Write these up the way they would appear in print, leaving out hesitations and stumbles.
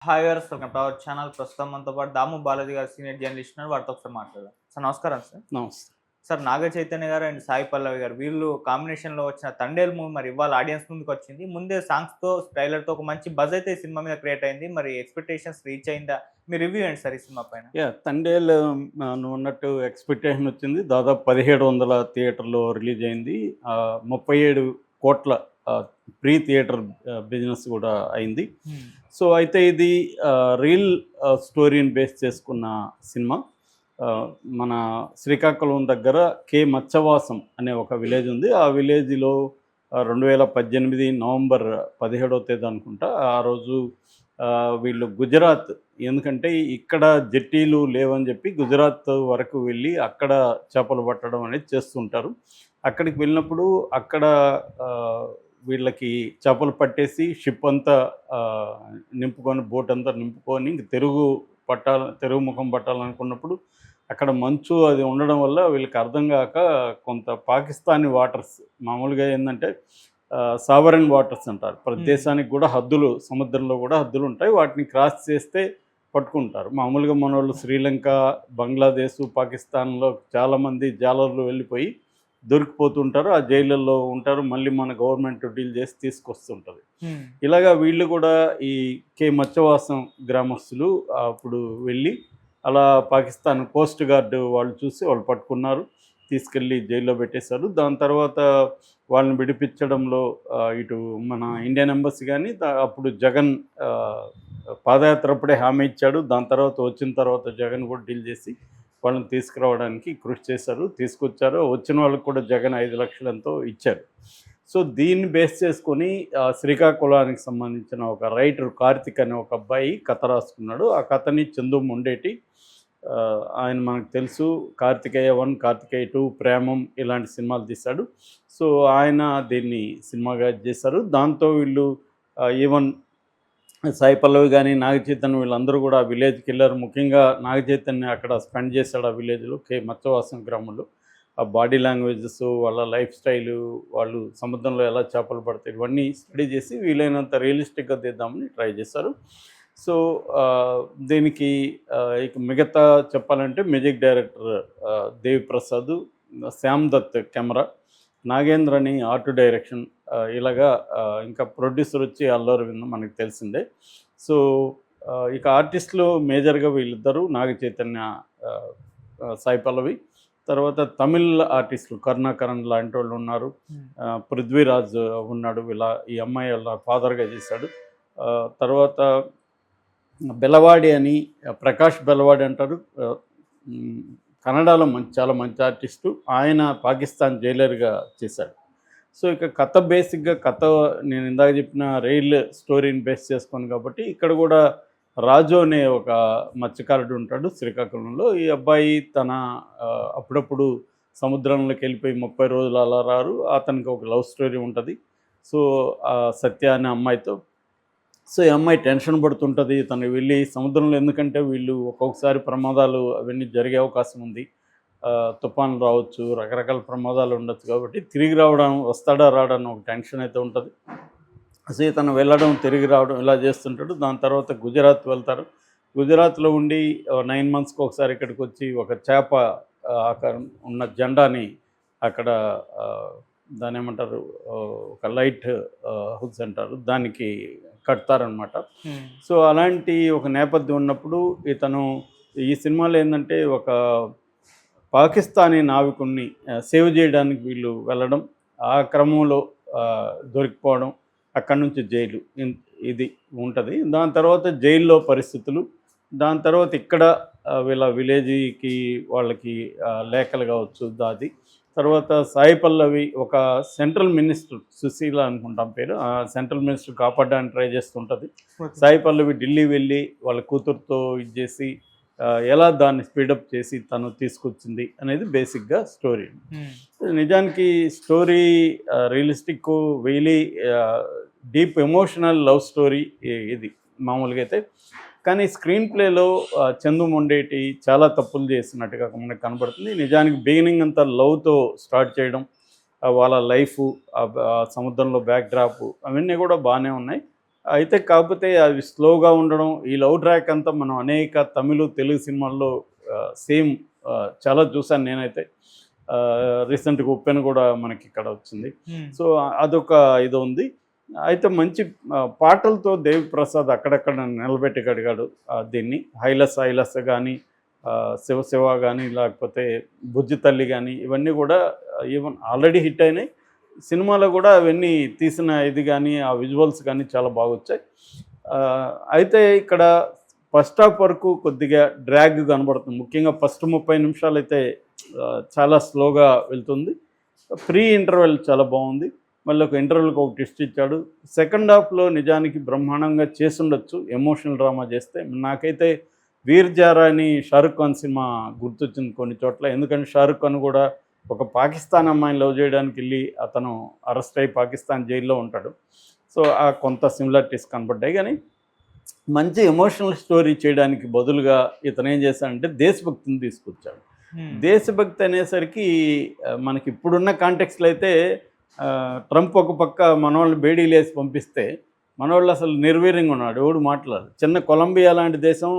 Hi viewers, welcome to our channel. ప్రస్తుతం మనతో పాటు దాము బాలాజీ గారు సీనియర్ జర్నలిస్ట్ ఉన్నారు. వారితో ఒకసారి మాట్లాడదాం. సార్ నమస్కారం సార్. నమస్తే. సార్ నాగ చైతన్య గారు అండ్ సాయి పల్లవి గారు వీళ్ళు కాంబినేషన్‌లో వచ్చిన 'తండేల్' మూవీ మరి ఇవాళ ఆడియన్స్ ముందుకొచ్చింది. ముందే సాంగ్స్‌తో, ట్రైలర్‌తో ఒక మంచి బజ్ అయితే ఈ సినిమా మీద క్రియేట్ అయింది. మరి ఎక్స్‌పెక్టేషన్స్ రీచ్ అయిందా? మీ రివ్యూ ఏంటి సార్ ఈ సినిమా పైన? తండేల్ నువ్వన్నట్టు ఎక్స్‌పెక్టేషన్ వచ్చింది. దాదాపు 1700 థియేటర్‌లో రిలీజ్ అయింది. 37,00,00,000 ప్రీ థియేటర్ బిజినెస్ కూడా అయింది. సో అయితే ఇది రియల్ స్టోరీని బేస్ చేసుకున్న సినిమా. మన శ్రీకాకుళం దగ్గర మచ్చవాసం అనే ఒక విలేజ్ ఉంది. ఆ విలేజ్‌లో 2018 నవంబర్ 17వ తేదీ అనుకుంటా. ఆ రోజు వీళ్ళు గుజరాత్, ఎందుకంటే ఇక్కడ జెట్టీలు లేవని చెప్పి గుజరాత్ వరకు వెళ్ళి అక్కడ చేపలు పట్టడం అనేది చేస్తుంటారు. అక్కడికి వెళ్ళినప్పుడు అక్కడ వీళ్ళకి చేపలు పట్టేసి షిప్ అంతా నింపుకొని, బోట్ అంతా నింపుకొని ఇంక తెరుగు ముఖం పట్టాలనుకున్నప్పుడు అక్కడ మంచు అది ఉండడం వల్ల వీళ్ళకి అర్థం కాక కొంత పాకిస్తానీ వాటర్స్, మామూలుగా ఏంటంటే సావరెన్ వాటర్స్ అంటారు. ప్రతి దేశానికి కూడా హద్దులు, సముద్రంలో కూడా హద్దులు ఉంటాయి. వాటిని క్రాస్ చేస్తే పట్టుకుంటారు. మామూలుగా మనోళ్ళు శ్రీలంక, బంగ్లాదేశ్, పాకిస్తాన్లో చాలామంది జాలర్లు వెళ్ళిపోయి దొరికిపోతుంటారు. ఆ జైళ్ళల్లో ఉంటారు. మళ్ళీ మన గవర్నమెంట్ డీల్ చేసి తీసుకొస్తుంటుంది. ఇలాగా వీళ్ళు కూడా ఈ మచ్చవాసం గ్రామస్తులు అప్పుడు వెళ్ళి అలా పాకిస్తాన్ కోస్ట్ గార్డ్ వాళ్ళు చూసి వాళ్ళు పట్టుకున్నారు. తీసుకెళ్ళి జైల్లో పెట్టేశారు. దాని తర్వాత వాళ్ళని విడిపించడంలో ఇటు మన ఇండియన్ ఎంబసీ కానీ అప్పుడు జగన్ పాదయాత్ర అప్పుడే హామీ ఇచ్చాడు. దాని తర్వాత వచ్చిన తర్వాత జగన్ కూడా డీల్ చేసి వాళ్ళని తీసుకురావడానికి కృషి చేశారు. తీసుకొచ్చారు. వచ్చిన వాళ్ళకి కూడా జగన్ 5 లక్షలు ఎంతో ఇచ్చారు. సో దీన్ని బేస్ చేసుకొని శ్రీకాకుళానికి సంబంధించిన ఒక రైటర్ కార్తిక్ అనే ఒక అబ్బాయి కథ రాసుకున్నాడు. ఆ కథని చందు మొండేటి, ఆయన మనకు తెలుసు, కార్తికేయ 1, కార్తికేయ 2, ప్రేమం ఇలాంటి సినిమాలు తీశాడు. సో ఆయన దీన్ని సినిమాగా చేశారు. దాంతో వీళ్ళు ఈవెన్ సాయి పల్లవి కానీ, నాగ చైతన్య వీళ్ళందరూ కూడా విలేజ్కి వెళ్ళారు. ముఖ్యంగా నాగ చైతన్య అక్కడ స్పెండ్ చేశాడు ఆ విలేజ్లో, మచ్చవాసం గ్రామంలో. ఆ బాడీ లాంగ్వేజెస్, వాళ్ళ లైఫ్ స్టైలు, వాళ్ళు సముద్రంలో ఎలా చేపలు పడతాయి, ఇవన్నీ స్టడీ చేసి వీలైనంత రియలిస్టిక్గా తీద్దామని ట్రై చేశారు. సో దీనికి ఇక మిగతా చెప్పాలంటే music director Devi Prasad, Shyam Dutt camera, నాగేంద్రని ఆర్ట్ డైరెక్షన్, ఇలాగా ఇంకా ప్రొడ్యూసర్ వచ్చి అల్లు అరవింద్ మనకు తెలిసిందే. సో ఇక ఆర్టిస్టులు మేజర్గా వీళ్ళిద్దరూ, నాగ చైతన్య, సాయి పల్లవి. తర్వాత తమిళ్ ఆర్టిస్టులు కరుణాకరణ్ లాంటి వాళ్ళు ఉన్నారు. పృథ్వీరాజ్ ఉన్నాడు. ఈ అమ్మాయి వాళ్ళ ఫాదర్గా చేశాడు. తర్వాత బెలవాడి అని, ప్రకాష్ బెలవాడి అంటారు, కన్నడలో చాలా మంచి ఆర్టిస్టు. ఆయన పాకిస్తాన్ జైలర్గా చేశాడు. సో ఇక కథ బేసిక్గా నేను ఇందాక చెప్పిన రైల్ స్టోరీని బేస్ చేసుకొని కాబట్టి ఇక్కడ కూడా రాజు అనే ఒక మత్స్యకారుడు ఉంటాడు శ్రీకాకుళంలో. ఈ అబ్బాయి అప్పుడప్పుడు సముద్రంలోకి వెళ్ళిపోయి 30 రోజులు అలా రారు. అతనికి ఒక లవ్ స్టోరీ ఉంటుంది. సో సత్య అనే అమ్మాయితో. సో ఈ అమ్మాయి టెన్షన్ పడుతుంటుంది. తను వెళ్ళి సముద్రంలో, ఎందుకంటే వీళ్ళు ఒక్కొక్కసారి ప్రమాదాలు అవన్నీ జరిగే అవకాశం ఉంది. తుఫాన్లు రావచ్చు, రకరకాల ప్రమాదాలు ఉండొచ్చు. కాబట్టి తిరిగి వస్తాడా రాడా అని ఒక టెన్షన్ అయితే ఉంటుంది. సో తను వెళ్ళడం, తిరిగి రావడం ఇలా చేస్తుంటాడు. దాని తర్వాత గుజరాత్ వెళ్తారు. గుజరాత్లో ఉండి 9 మంత్స్కి ఒకసారి ఇక్కడికి వచ్చి ఒక చేప ఆకారం ఉన్న జెండాని అక్కడ దాని ఏమంటారు, ఒక లైట్ హౌస్ అంటారు, దానికి కడతారనమాట. సో అలాంటి ఒక నేపథ్యం ఉన్నప్పుడు ఇతను ఈ సినిమాలో ఏంటంటే ఒక పాకిస్తానీ నావికుడిని సేవ్ చేయడానికి వీళ్ళు వెళ్ళడం, ఆ క్రమంలో దొరికిపోవడం, అక్కడి నుంచి జైలు, ఇది ఉంటుంది. దాని తర్వాత జైల్లో పరిస్థితులు, దాని తర్వాత ఇక్కడ వీళ్ళ విలేజ్కి వాళ్ళకి లేఖలు కావచ్చు దాది. తర్వాత సాయి పల్లవి ఒక సెంట్రల్ మినిస్టర్, సుశీల అనుకుంటాం పేరు, ఆ సెంట్రల్ మినిస్టర్ కాపాడడానికి ట్రై చేస్తుంటుంది. సాయి పల్లవి ఢిల్లీ వెళ్ళి వాళ్ళ కూతురుతో ఇది చేసి ఎలా దాన్ని స్పీడప్ చేసి తను తీసుకొచ్చింది అనేది బేసిక్గా స్టోరీ. నిజానికి story realistic, very deep emotional love story ఇది మామూలుగా అయితే. కానీ స్క్రీన్ ప్లేలో చందు మొండేటి చాలా తప్పులు చేసినట్టుగా మనకు కనబడుతుంది. నిజానికి బిగినింగ్ అంతా లవ్తో స్టార్ట్ చేయడం, వాళ్ళ లైఫ్, సముద్రంలో బ్యాక్ డ్రాప్, అవన్నీ కూడా బాగానే ఉన్నాయి. అయితే కాకపోతే అవి స్లోగా ఉండడం, ఈ లవ్ ట్రాక్ అంతా మనం అనేక తమిళ్, తెలుగు సినిమాల్లో సేమ్ చాలా చూసాను నేనైతే. రీసెంట్‌గా 'ఉప్పెన' కూడా మనకి ఇక్కడ వచ్చింది. సో, అదొక ఇది ఉంది. అయితే మంచి పాటలతో దేవిప్రసాద్ అక్కడక్కడ నిలబెట్టగలిగాడు దీన్ని. 'హైలస్ హైలస్' గానీ, 'శివ శివ' గానీ, లేకపోతే 'బుజ్జి తల్లి' గానీ, ఇవన్నీ కూడా ఈవెన్ ఆల్రెడీ హిట్ అయినాయి. సినిమాలో కూడా అవన్నీ తీసిన ఇది గానీ, ఆ విజువల్స్ గానీ చాలా బాగొచ్చాయి. అయితే ఇక్కడ ఫస్ట్ హాఫ్ వరకు కొద్దిగా డ్రాగ్ కనబడుతుంది. ముఖ్యంగా ఫస్ట్ 30 నిమిషాలైతే చాలా స్లోగా వెళ్తుంది. ప్రీ ఇంటర్వెల్ చాలా బాగుంది. మళ్ళీ ఒక ఇంటర్వెల్‌కి ఒక ట్విస్ట్ ఇచ్చాడు. సెకండ్ హాఫ్‌లో నిజానికి బ్రహ్మాండంగా చేసుండొచ్చు ఎమోషనల్ డ్రామా చేస్తే. నాకైతే 'వీర్ జారా' అని షారుఖ్ ఖాన్ సినిమా గుర్తొచ్చింది కొన్ని చోట్ల. ఎందుకంటే షారుఖ్ ఖాన్ కూడా ఒక పాకిస్తాన్ అమ్మాయిని లవ్ చేయడానికి వెళ్ళి అతను అరెస్ట్ అయ్యి పాకిస్తాన్ జైల్లో ఉంటాడు. సో, ఆ కొంత సిమిలారిటీస్ కనపడ్డాయి. కానీ మంచి ఎమోషనల్ స్టోరీ చేయడానికి బదులుగా ఇతను ఏం చేశాడంటే దేశభక్తిని తీసుకొచ్చాడు. దేశభక్తి అనేసరికి మనకి ఇప్పుడున్న కాంటెక్స్‌లో అయితే ట్రంప్ ఒక పక్క మనోళ్ళని బేడీలేసి పంపిస్తే మనోళ్ళు అసలు నిర్వీర్యంగా ఉన్నాడు. ఎవడు మాట్లాడరు. చిన్న కొలంబియా లాంటి దేశం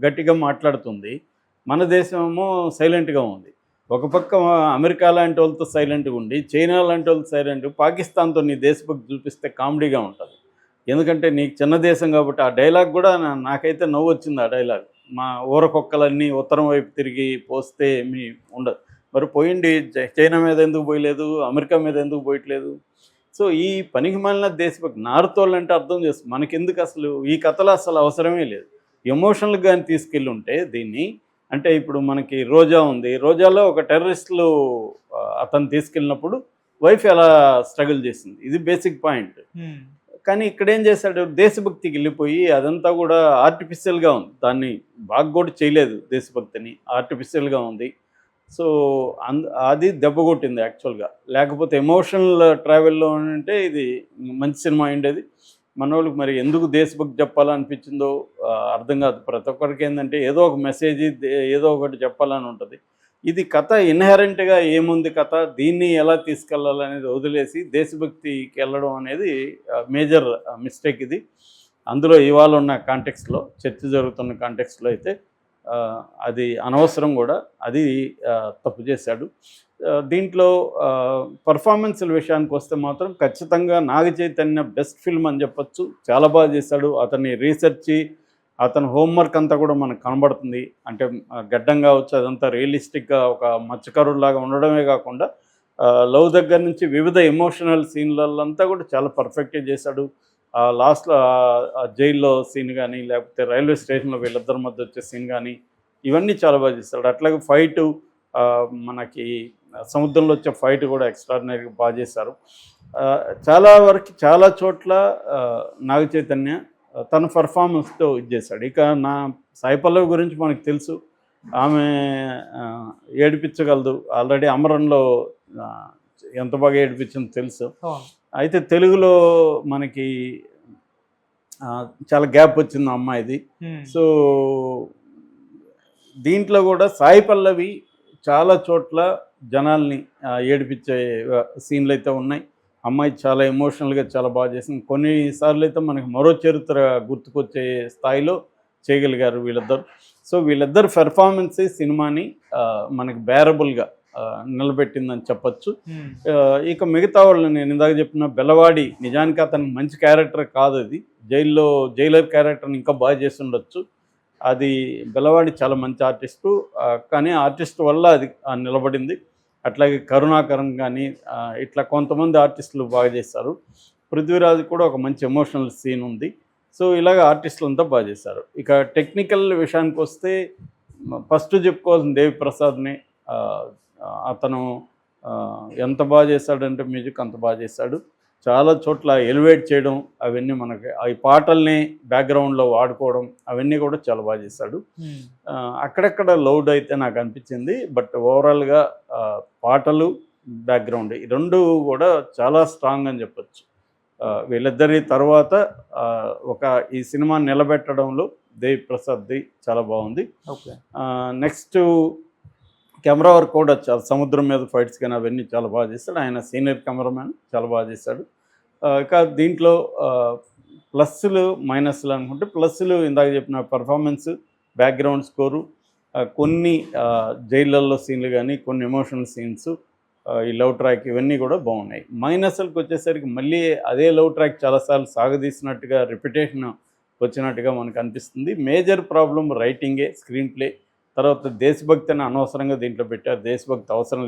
గట్టిగా మాట్లాడుతుంది. మన దేశమేమో సైలెంట్‌గా ఉంది. ఒక పక్క అమెరికా లాంటి వాళ్ళతో సైలెంట్‌గా ఉండి, చైనా లాంటి వాళ్ళతో సైలెంట్‌గా, పాకిస్తాన్‌తో నీ దేశభక్తి చూపిస్తే కామెడీగా ఉంటుంది. ఎందుకంటే నీకు చిన్న దేశం కాబట్టి. ఆ డైలాగ్ కూడా నాకైతే నవ్వొచ్చింది ఆ డైలాగ్. మా ఊరకొక్కలన్నీ ఉత్తరం వైపు తిరిగి పోస్తే మీ ఉండదు. మరి పోయిండి చైనా మీద ఎందుకు పోయలేదు? అమెరికా మీద ఎందుకు పోయట్లేదు? సో, ఈ పనికిమాలిన దేశభక్తి నారుతోళ్ళంటే అర్థం చేసుకో. మనకెందుకు అసలు ఈ కథలో అసలు అవసరమే లేదు. ఎమోషనల్‌గా గాని తీసుకెళ్ళి ఉంటే దీన్ని, అంటే ఇప్పుడు మనకి 'రోజా' ఉంది. 'రోజాలో' ఒక టెర్రరిస్టులు అతను తీసుకెళ్ళినప్పుడు వైఫ్ ఎలా స్ట్రగుల్ చేసింది. ఇది బేసిక్ పాయింట్. కానీ ఇక్కడేం చేశాడు, దేశభక్తికి వెళ్ళిపోయి అదంతా కూడా ఆర్టిఫిషియల్‌గా ఉంది. దాన్ని బాగా కూడా చేయలేదు దేశభక్తిని. ఆర్టిఫిషియల్‌గా ఉంది. సో, అది దెబ్బ కొట్టింది యాక్చువల్‌గా. లేకపోతే ఎమోషనల్ ట్రావెల్‌లో అంటే ఇది మంచి సినిమా అయ్యుండేది. మనోళ్ళకి మరి ఎందుకు దేశభక్తి చెప్పాలనిపించిందో అర్థం కాదు. ప్రతి ఒక్కరికి ఏంటంటే ఏదో ఒక మెసేజ్ ఏదో ఒకటి చెప్పాలని ఉంటుంది. ఇది కథ ఇన్హెరెంట్‌గా ఏముంది కథ, దీన్ని ఎలా తీసుకెళ్లాలనేది వదిలేసి దేశభక్తికి వెళ్ళడం అనేది మేజర్ మిస్టేక్ ఇది. అందులో ఇవాళ ఉన్న కాంటెక్స్ట్‌లో, చర్చ జరుగుతున్న కాంటెక్స్ట్‌లో అయితే అది అనవసరం కూడా. అది తప్పు చేశాడు. దీంట్లో పెర్ఫార్మెన్స్‌ల విషయానికి వస్తే మాత్రం ఖచ్చితంగా నాగ చైతన్య బెస్ట్ ఫిల్మ్ అని చెప్పొచ్చు. చాలా బాగా చేశాడు. అతని రీసెర్చి, అతని హోంవర్క్ అంతా కూడా మనకు కనబడుతుంది. అంటే గడ్డం కావచ్చు, అదంతా రియలిస్టిక్‌గా ఒక మత్స్యకారుడిలాగా ఉండడమే కాకుండా లవ్ దగ్గర నుంచి వివిధ ఎమోషనల్ సీన్‌లల్లంతా కూడా చాలా పర్ఫెక్ట్‌గా చేశాడు. లాస్ట్‌లో జైల్లో సీన్ కానీ, లేకపోతే రైల్వే స్టేషన్‌లో వీళ్ళిద్దరి మధ్య వచ్చే సీన్ కానీ, ఇవన్నీ చాలా బాగా చేస్తాడు. అట్లాగే ఫైటు, మనకి సముద్రంలో వచ్చే ఫైట్ కూడా ఎక్స్ట్రాడినరీగా బాగా చేశారు. చాలా వరకు చాలా చోట్ల నాగ చైతన్య తన పెర్ఫార్మెన్స్‌తో ఇది చేశాడు. ఇక సాయి పల్లవి గురించి మనకు తెలుసు. ఆమె ఏడిపించగలదు. ఆల్రెడీ 'అమరన్‌లో' ఎంత బాగా ఏడిపించిందో తెలుసు. అయితే తెలుగులో మనకి చాలా గ్యాప్ వచ్చింది ఆ అమ్మాయిది. సో, దీంట్లో కూడా సాయి పల్లవి చాలా చోట్ల జనాల్ని ఏడిపించే సీన్లు అయితే ఉన్నాయి. అమ్మాయి చాలా ఎమోషనల్‌గా చాలా బాగా చేసింది. కొన్నిసార్లు అయితే మనకి మరో చరిత్ర గుర్తుకొచ్చే స్థాయిలో చేయగలిగారు వీళ్ళిద్దరు. సో, వీళ్ళిద్దరు పెర్ఫార్మెన్సే సినిమాని మనకి బేరబుల్‌గా నిలబెట్టిందని చెప్పొచ్చు. ఇక మిగతా వాళ్ళని నేను ఇందాక చెప్పిన బెల్లవాడి, నిజానికి అతనికి మంచి క్యారెక్టర్ కాదు అది. జైలర్ క్యారెక్టర్ని ఇంకా బాగా చేసి ఉండొచ్చు. అది బెల్లవాడి చాలా మంచి ఆర్టిస్టు. కానీ ఆర్టిస్ట్ వల్ల అది నిలబడింది. అట్లాగే కరుణాకరన్ కానీ ఇట్లా కొంతమంది ఆర్టిస్టులు బాగా చేశారు. పృథ్వీరాజ్ కూడా ఒక మంచి ఎమోషనల్ సీన్ ఉంది. సో, ఇలాగ ఆర్టిస్టులంతా బాగా చేశారు. ఇక టెక్నికల్ విషయానికి వస్తే ఫస్ట్ చెప్పుకోవాల్సిన దేవిప్రసాద్ని. అతను ఎంత బాగా చేశాడంటే మ్యూజిక్ అంత బాగా చేశాడు. చాలా చోట్ల ఎలివేట్ చేయడం, అవన్నీ మనకి ఈ పాటల్ని బ్యాక్గ్రౌండ్లో వాడుకోవడం, అవన్నీ కూడా చాలా బాగా చేశాడు. అక్కడక్కడ లౌడ్ అయితే నాకు అనిపించింది. బట్ ఓవరాల్గా పాటలు, బ్యాక్గ్రౌండ్ ఈ రెండు కూడా చాలా స్ట్రాంగ్ అని చెప్పచ్చు. వీళ్ళిద్దరి తర్వాత ఈ సినిమా నిలబెట్టడంలో దేవిప్రసాద్ది చాలా బాగుంది. నెక్స్ట్ కెమెరా వర్క్ కూడా చాలా, సముద్రం మీద ఫైట్స్ కానీ అవన్నీ చాలా బాగా చేశాడు. ఆయన సీనియర్ కెమెరామ్యాన్, చాలా బాగా చేశాడు. ఇక దీంట్లో ప్లస్లు మైనస్లు అనుకుంటే ప్లస్లు ఇందాక చెప్పిన పర్ఫార్మెన్స్, బ్యాక్గ్రౌండ్ స్కోరు, కొన్ని జైళ్ళల్లో సీన్లు కానీ, కొన్ని ఎమోషనల్ సీన్స్, ఈ లవ్ ట్రాక్ ఇవన్నీ కూడా బాగున్నాయి. మైనస్లకు వచ్చేసరికి మళ్ళీ అదే లవ్ ట్రాక్ చాలాసార్లు సాగదీసినట్టుగా రిపిటేషన్ వచ్చినట్టుగా మనకు అనిపిస్తుంది. మేజర్ ప్రాబ్లం రైటింగే, స్క్రీన్ ప్లే. తర్వాత దేశభక్తి అని అనవసరంగా దీంట్లో పెట్టారు. దేశభక్తి అవసరం లేదు.